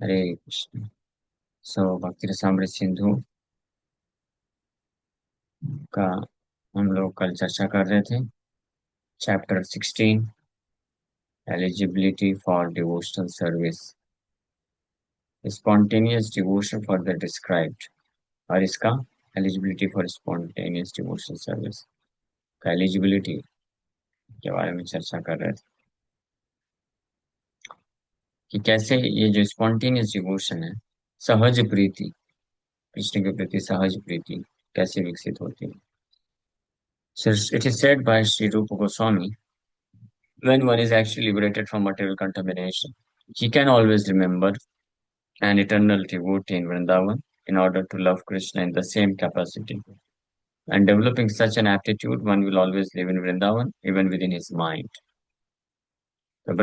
हरे कृष्ण। सो भक्ति रसामृत सिंधु का हम लोग कल चर्चा कर रहे थे। Chapter 16, eligibility for devotional service, spontaneous devotion for the described. और इसका eligibility for spontaneous devotional service का एलिजिबिलिटी के बारे में चर्चा कर रहे थे कि कैसे ये जो स्पॉन्टेनियस डिवोशन है, सहज प्रीति, कृष्ण के प्रति सहज प्रीति कैसे विकसित होती है। So it is said by Sri Rupa Goswami, when one is actually liberated from material contamination, he can always remember an eternal devotee in Vrindavan in order to love Krishna in the same capacity. And developing such an aptitude, one will always live in Vrindavan, even within his mind. तो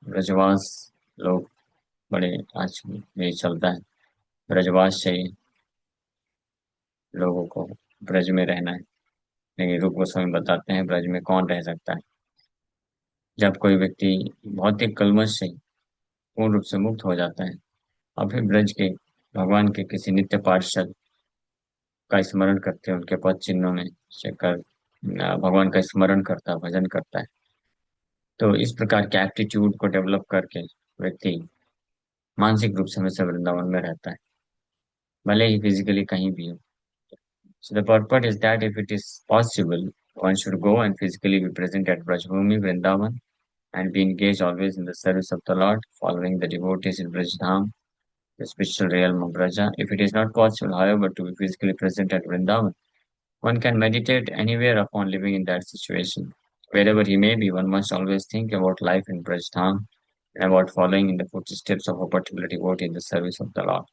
ब्रजवास लोग बड़े आज ये चलता है, ब्रजवास चाहिए लोगों को, ब्रज में रहना है। लेकिन रूप गोस्वामी बताते हैं ब्रज में कौन रह सकता है। जब कोई व्यक्ति भौतिक कलमश से पूर्ण रूप से मुक्त हो जाता है और फिर ब्रज के भगवान के किसी नित्य पार्षद का स्मरण करते हैं, उनके पद चिन्हों में से कर भगवान का स्मरण करता है, भजन करता है, तो इस प्रकार के एप्टीट्यूड को डेवलप करके व्यक्ति मानसिक रूप से हमेशा वृंदावन में रहता है, भले ही फिजिकली कहीं भी हो। So the purport is that if it is possible, one should go and physically be present at Brajbhumi, Vrindavan, and be engaged always in the service of the Lord, following the devotees in Brajdham, the spiritual realm of Braja. If it is not possible, however, to be physically present at Vrindavan, one can meditate anywhere upon living in that situation. Wherever he may be, one must always think about life in Brajdham and about following in the footsteps of a particular devotee in the service of the Lord.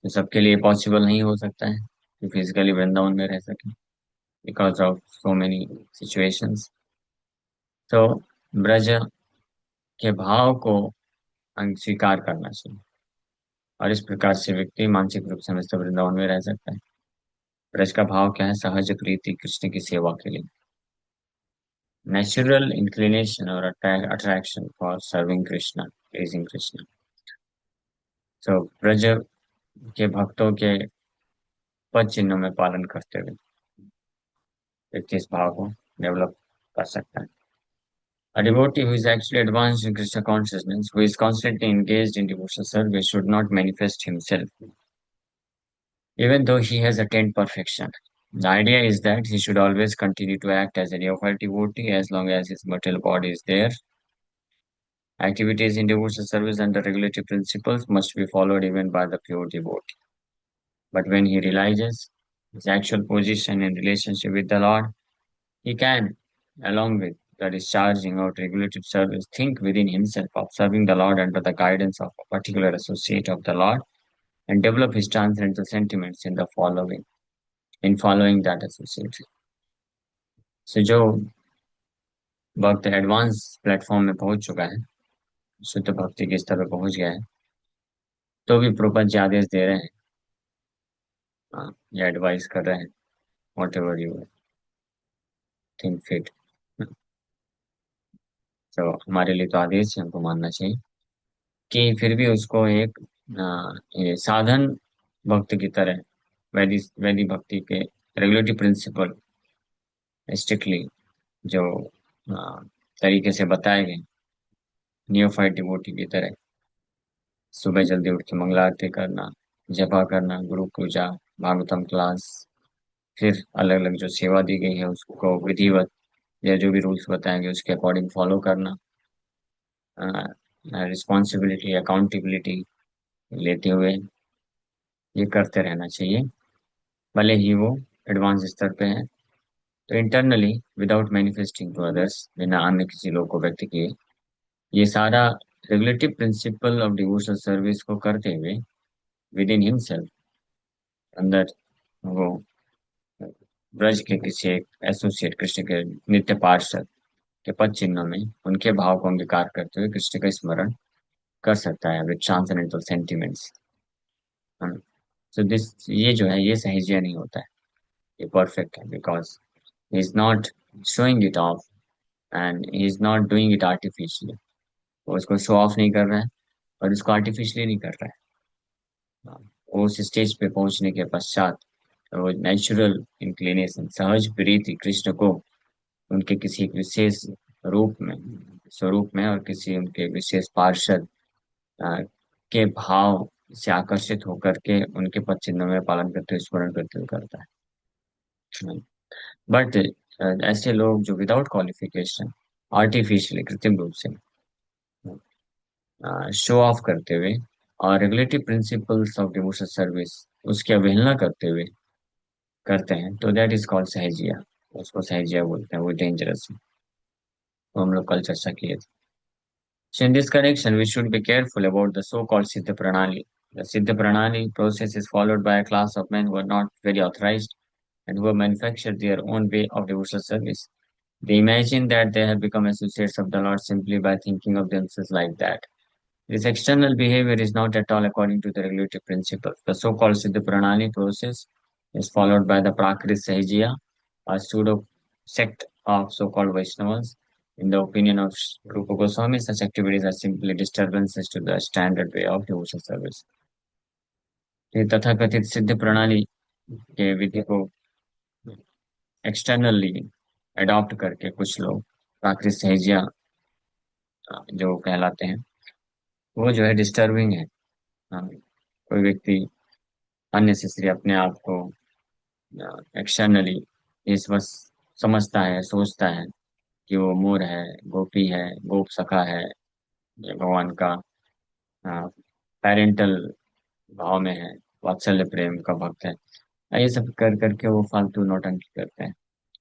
तो सबके लिए possible नहीं हो सकता है कि physically Vrindavan में रह सके, because of so many situations. तो ब्रज के भाव को स्वीकार करना चाहिए और इस प्रकार से व्यक्ति मानसिक रूप से हमेशा वृंदावन में रह सकता है। ब्रज का भाव क्या है? सहज प्रीति कृष्ण की सेवा के लिए, नेचुरल इंक्लिनेशन और attraction for serving Krishna, pleasing Krishna. तो ब्रज के भक्तों के पद चिन्हों में पालन करते हुए व्यक्ति इस भाव को डेवलप कर सकता है। A devotee who is actually advanced in Krishna consciousness, who is constantly engaged in devotional service, should not manifest himself, even though he has attained perfection. The idea is that he should always continue to act as a neophyte devotee as long as his material body is there. Activities in devotional service under regulative principles must be followed even by the pure devotee. But when he realizes his actual position in relationship with the Lord, he can, along with the discharging of regulative service, think within himself of serving the Lord under the guidance of a particular associate of the Lord and develop his transcendental sentiments in following that associate. So जो भक्त advance platform में पहुंच चुका है, शुद्ध भक्ति के स्तर पर पहुंच गया है, तो भी प्रपंच आदेश दे रहे हैं, हाँ, या एडवाइस कर रहे हैं, what ever you think fit. तो हमारे लिए तो आदेश है, हमको मानना चाहिए कि फिर भी उसको एक ये साधन भक्त की तरह वैदिक वैदिक भक्ति के रेगुलेटरी प्रिंसिपल स्ट्रिक्टली जो आ, तरीके से बताए गए, नियोफाइट डिवोटी की तरह सुबह जल्दी उठ के मंगला आरती करना, जपा करना, गुरु पूजा, भागवतम क्लास, फिर अलग अलग जो सेवा दी गई है उसको विधिवत या जो भी रूल्स बताएंगे उसके अकॉर्डिंग फॉलो करना, रिस्पॉन्सिबिलिटी अकाउंटेबिलिटी लेते हुए ये करते रहना चाहिए, भले ही वो एडवांस स्तर पे है। तो internally without manifesting to others, बिना अन्य किसी लोग को व्यक्त किए, ये सारा regulative principle of devotional service को करते हुए विद इन हिमसेल्फ, अंदर वो ब्रज के किसी एक एसोसिएट कृष्ण के नित्य पार्षद के पद चिन्हों में उनके भाव को अंगीकार करते हुए कृष्ण का स्मरण कर सकता है with transcendental sentiments. So this ये जो है ये सहजिया नहीं होता है, ये परफेक्ट है, because he is not showing it of and he is not doing it artificially. वो इसको शो ऑफ नहीं कर रहा है, और इसको आर्टिफिशियली नहीं कर रहा है। वो उस स्टेज पे पहुंचने के पश्चात वो नेचुरल इंक्लिनेशन, सहज प्रीति कृष्ण को उनके किसी एक विशेष रूप में, स्वरूप में, और किसी उनके विशेष पार्षद अ, के भाव से आकर्षित होकर के उनके पद चिन्हों में पालन करते हुए, स्मरण करते हुए करता है। बट ऐसे लोग जो विदाउट क्वालिफिकेशन आर्टिफिशियली कृत्रिम रूप से शो ऑफ करते हुए और regulatory principles of devotional service उसकी अवहेलना करते हुए करते हैं, तो दैट इज कॉल्ड सहजिया। उसको सहजिया बोलते हैं, वो डेंजरस है। तो हम लोग कल चर्चा किए थे। So in this connection, we should be careful about the so-called Siddha Pranali. The Siddha Pranali process is followed by a class of men who are not very authorized and who have manufactured their own way of devotional service. They imagine that they have become associates of the Lord simply by thinking of themselves like that. This external behavior is not at all according to the regulative principles. The so-called Siddha Pranali process is followed by the Prakrit Sahajiya, a pseudo sect of so-called Vaishnavas. In the opinion of Rupa Goswami, such activities are simply disturbances to the standard way of devotional service. ये तथाकथित सिद्ध प्रणाली के विधि को externally adopt करके कुछ लोग प्राकृत सहजिया जो कहलाते हैं, वो जो है डिस्टर्बिंग है। हाँ, कोई व्यक्ति अननेसेसरी अपने आप को एक्सटर्नली इस बस समझता है, सोचता है कि वो मोर है, गोपी है, गोप सखा है, ये भगवान का पेरेंटल भाव में है, वात्सल्य प्रेम का भक्त है। ये सब कर करके वो फालतू नौटंकी करते हैं।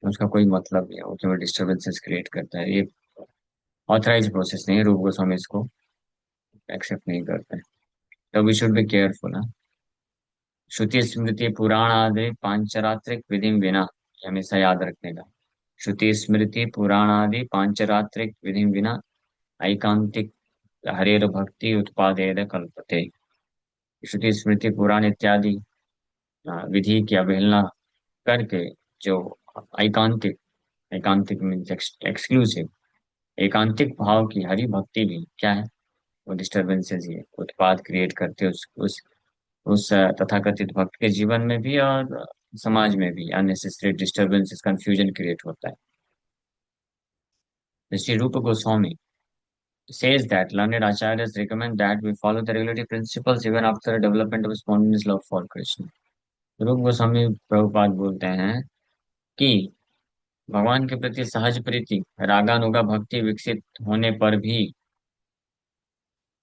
उसका कोई मतलब नहीं है, वो केवल डिस्टर्बेंसेस क्रिएट करता है। ये ऑथराइज प्रोसेस नहीं है, रूप गोस्वामी इसको एक्सेप्ट नहीं करते हैं। तो वी शुड बी केयरफुल। श्रुति स्मृति पुराण आदि पांचरात्रिक विधि बिना, ये हमेशा याद रखने का। श्रुति स्मृति पुराण आदि पांचरात्रिक विधि बिना ऐकांतिक हरेर भक्ति उत्पादेद कल्पते। श्रुति स्मृति पुराण इत्यादि विधि की अवहेलना करके जो ऐकांतिक, एकांतिक मीन्स एक्सक्लूसिव, एकांतिक भाव की हरि भक्ति भी क्या है, वो डिस्टरबेंसेस ही है, उत्पाद क्रिएट करते हैं उस तथाकथित भक्त के जीवन में भी और समाज में भी अननेसेसरी डिस्टरबेंसेस, कंफ्यूजन क्रिएट होता है। श्री रूप Goswami says that learned acharyas recommend that we follow the regulative principles even after the development of spontaneous love for Krishna. रूप गोस्वामी प्रभुपाद बोलते हैं कि भगवान के प्रति सहज प्रीति, रागानुगा भक्ति विकसित होने पर भी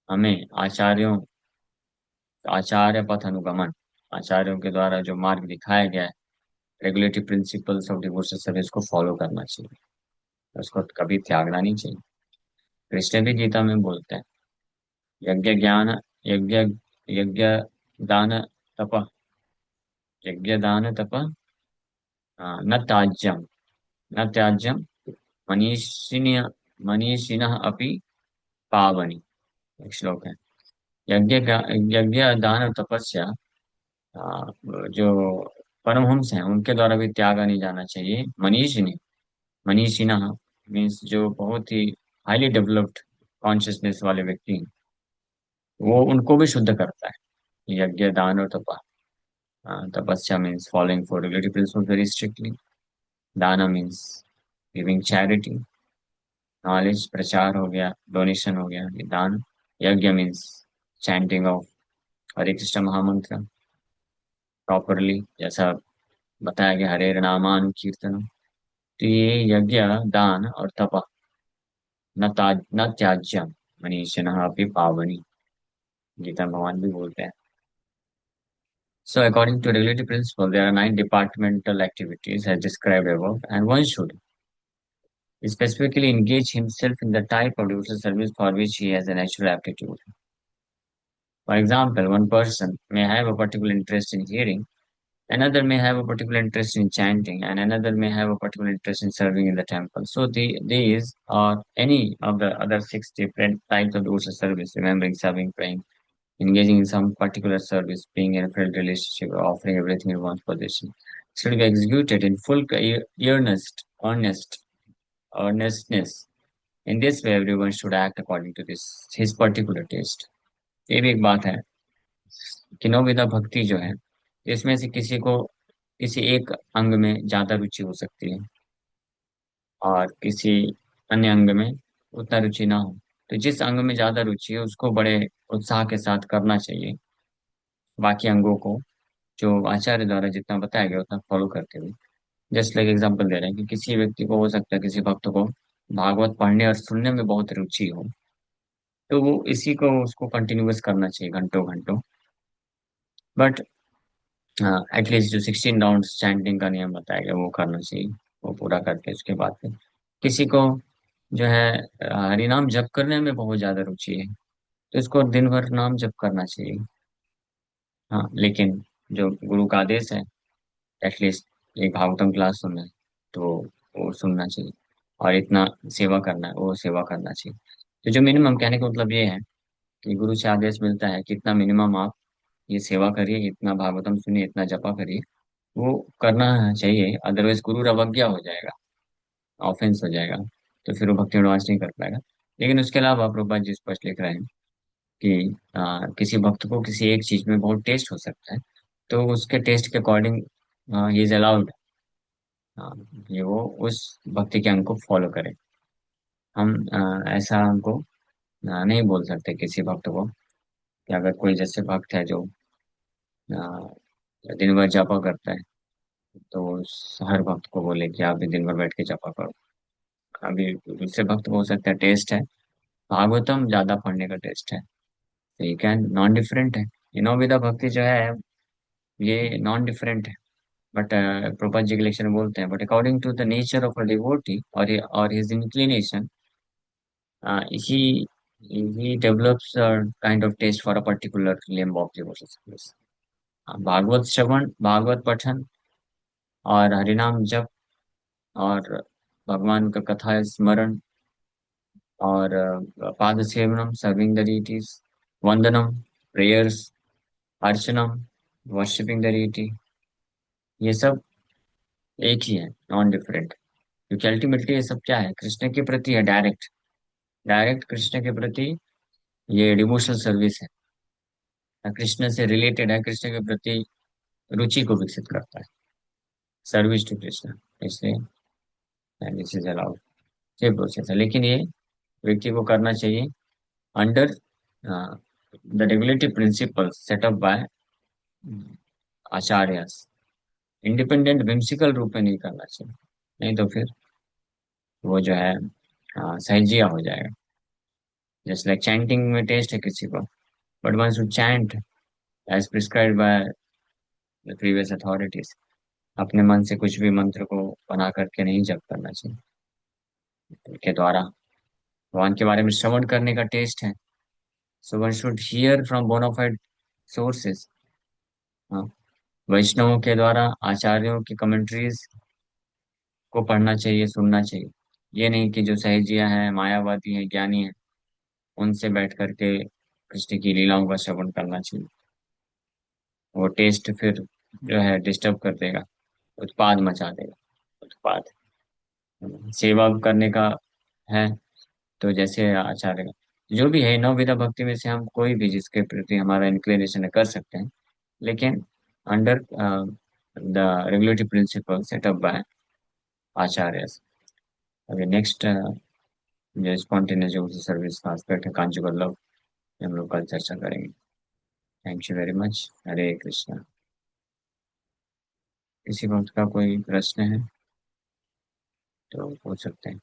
हमें आचार्य पथ अनुगमन, आचार्यों के द्वारा जो मार्ग दिखाया गया है, regulative principles of devotional service को फॉलो करना चाहिए, उसको कभी त्यागना नहीं चाहिए। कृष्ण भी गीता में बोलते हैं, यज्ञ ज्ञान, यज्ञ यज्ञ दान तप, यज्ञ दान तप न त्याज्यम, न त्याज्यम मनीषिण्य मनीषिणः अपि पावनी, एक श्लोक है। यज्ञ का, यज्ञ दान और तपस्या जो परमहंस हैं उनके द्वारा भी त्यागा नहीं जाना चाहिए। मनीषिणी, मनीषिणः मीन्स जो बहुत ही हाईली डेवलप्ड कॉन्शियसनेस वाले व्यक्ति हैं, वो उनको भी शुद्ध करता है। यज्ञ दान और तपस्या means following for regulatory principles very strictly. दाना मीन्स गिविंग चैरिटी, नॉलेज प्रचार हो गया, डोनेशन हो गया, ये दान। यज्ञ मीन्स चैंटिंग ऑफ हरे कृष्ण महामंत्र प्रॉपरली, जैसा बताया गया, हरे नामानुकीर्तन। तो ये यज्ञ दान और तप न त्याज्यम मनीषिणः अपि पावनी, गीता भगवान भी बोलते हैं। So according to regulatory principle, there are 9 departmental activities as described above, and one should specifically engage himself in the type of devotional service for which he has a natural aptitude. For example, one person may have a particular interest in hearing, another may have a particular interest in chanting, and another may have a particular interest in serving in the temple. So these are any of the other 6 different types of devotional service: remembering, serving, praying, engaging in some particular service, being in a felt relationship, or offering everything in one's possession. Should be executed in full earnestness. In this way, everyone should act according to his particular taste. ये भी एक बात है कि नवविधा भक्ति जो है, इसमें से किसी को किसी एक अंग में ज्यादा रुचि हो सकती है और किसी अन्य अंग में उतना रुचि ना हो। तो जिस अंग में ज्यादा रुचि है उसको बड़े उत्साह के साथ करना चाहिए, बाकी अंगों को जो आचार्य द्वारा जितना बताया गया उतना फॉलो करते हुए। जस्ट लाइक एग्जाम्पल दे रहे हैं कि किसी व्यक्ति को हो सकता है, किसी भक्त को भागवत पढ़ने और सुनने में बहुत रुचि हो, तो वो इसी को उसको कंटिन्यूअस करना चाहिए घंटों घंटों। बट एटलीस्ट जो 16 राउंड चैंटिंग का नियम बताया गया वो करना चाहिए। वो पूरा करके उसके बाद फिर किसी को जो है हरिनाम जप करने में बहुत ज्यादा रुचि है, तो इसको दिन भर नाम जप करना चाहिए। हाँ, लेकिन जो गुरु का आदेश है, एटलीस्ट एक भागवतम क्लास सुनना है तो वो सुनना चाहिए, और इतना सेवा करना है वो सेवा करना चाहिए। तो जो मिनिमम कहने का मतलब ये है कि गुरु से आदेश मिलता है कि इतना मिनिमम आप ये सेवा करिए, इतना भागवतम सुनिए, इतना जपा करिए, वो करना चाहिए। अदरवाइज गुरु अवज्ञा हो जाएगा, ऑफेंस हो जाएगा, तो फिर वो भक्ति एडवांस नहीं कर पाएगा। लेकिन उसके अलावा प्रभुपाद जी स्पष्ट लिख रहे हैं कि किसी भक्त को किसी एक चीज में बहुत टेस्ट हो सकता है, तो उसके टेस्ट के अकॉर्डिंग ही इज अलाउड ये वो उस भक्ति के अंग को फॉलो करे। हम ऐसा हमको नहीं बोल सकते किसी भक्त को कि अगर कोई जैसे भक्त है जो दिन भर जापा करता है, तो हर भक्त को बोले कि आप भी दिन भर बैठ के जापा करो। अभी दूसरे भक्त को हो सकता है टेस्ट है भागवतम ज्यादा पढ़ने का टेस्ट है, तो ये क्या नॉन डिफरेंट है। ये नौविधा भक्ति जो है ये नॉन डिफरेंट है। बट प्रभुपाद जी के लेक्चर में बोलते हैं, but according to the nature of a devotee और his inclination, he he develops a kind of taste for a particular limb of devotional service. भागवत श्रवण, भागवत पठन और हरिनाम जप और भगवान का कथा स्मरण और पाद सेवनम, सर्विंग द डीटीज, वंदनम, प्रेयर्स, अर्चनम, वर्शिपिंग द डीटी, ये सब एक ही है, नॉन डिफरेंट। क्योंकि अल्टीमेटली ये सब क्या है, कृष्ण के प्रति है, डायरेक्ट डायरेक्ट कृष्ण के प्रति ये डिवोशनल सर्विस है, कृष्ण से रिलेटेड है, कृष्ण के प्रति रुचि को विकसित करता है, सर्विस टू कृष्ण। इसलिए दिस इज अलाउड, ये प्रोसेस है। लेकिन ये व्यक्ति को करना चाहिए under the regulatory principle setup by acharya. Independent whimsical रूप में नहीं करना चाहिए, नहीं तो फिर वो जो है सहजिया हो जाएगा। जैसे लाइक चैंटिंग में टेस्ट है किसी को, but once you chant as prescribed by the previous authorities, अपने मन से कुछ भी मंत्र को बना करके नहीं जप करना चाहिए। के द्वारा भगवान के बारे में श्रवण करने का टेस्ट है, so one should hear from bona fide sources. हाँ, वैष्णवों के द्वारा आचार्यों की कमेंट्रीज को पढ़ना चाहिए, सुनना चाहिए। ये नहीं कि जो सहजिया हैं, मायावादी हैं, ज्ञानी हैं, उनसे बैठ करके कृष्ण की लीलाओं का श्रवण करना चाहिए। वो टेस्ट फिर जो है डिस्टर्ब कर देगा, उत्पाद मचा देगा, उत्पाद। सेवा करने का है तो जैसे आचार्य का जो भी है, नौ विधा भक्ति में से हम कोई भी जिसके प्रति हमारा इंक्लिनेशन है कर सकते हैं, लेकिन under the regulatory principle setup by Acharya. अभी नेक्स्ट जो स्पॉन्टेनियस जो सर्विस का एस्पेक्ट है, कांजुगल लव, हम लोग कल चर्चा करेंगे। Thank you very much. Hare Krishna. किसी वक्त का कोई प्रश्न है तो पूछ सकते हैं।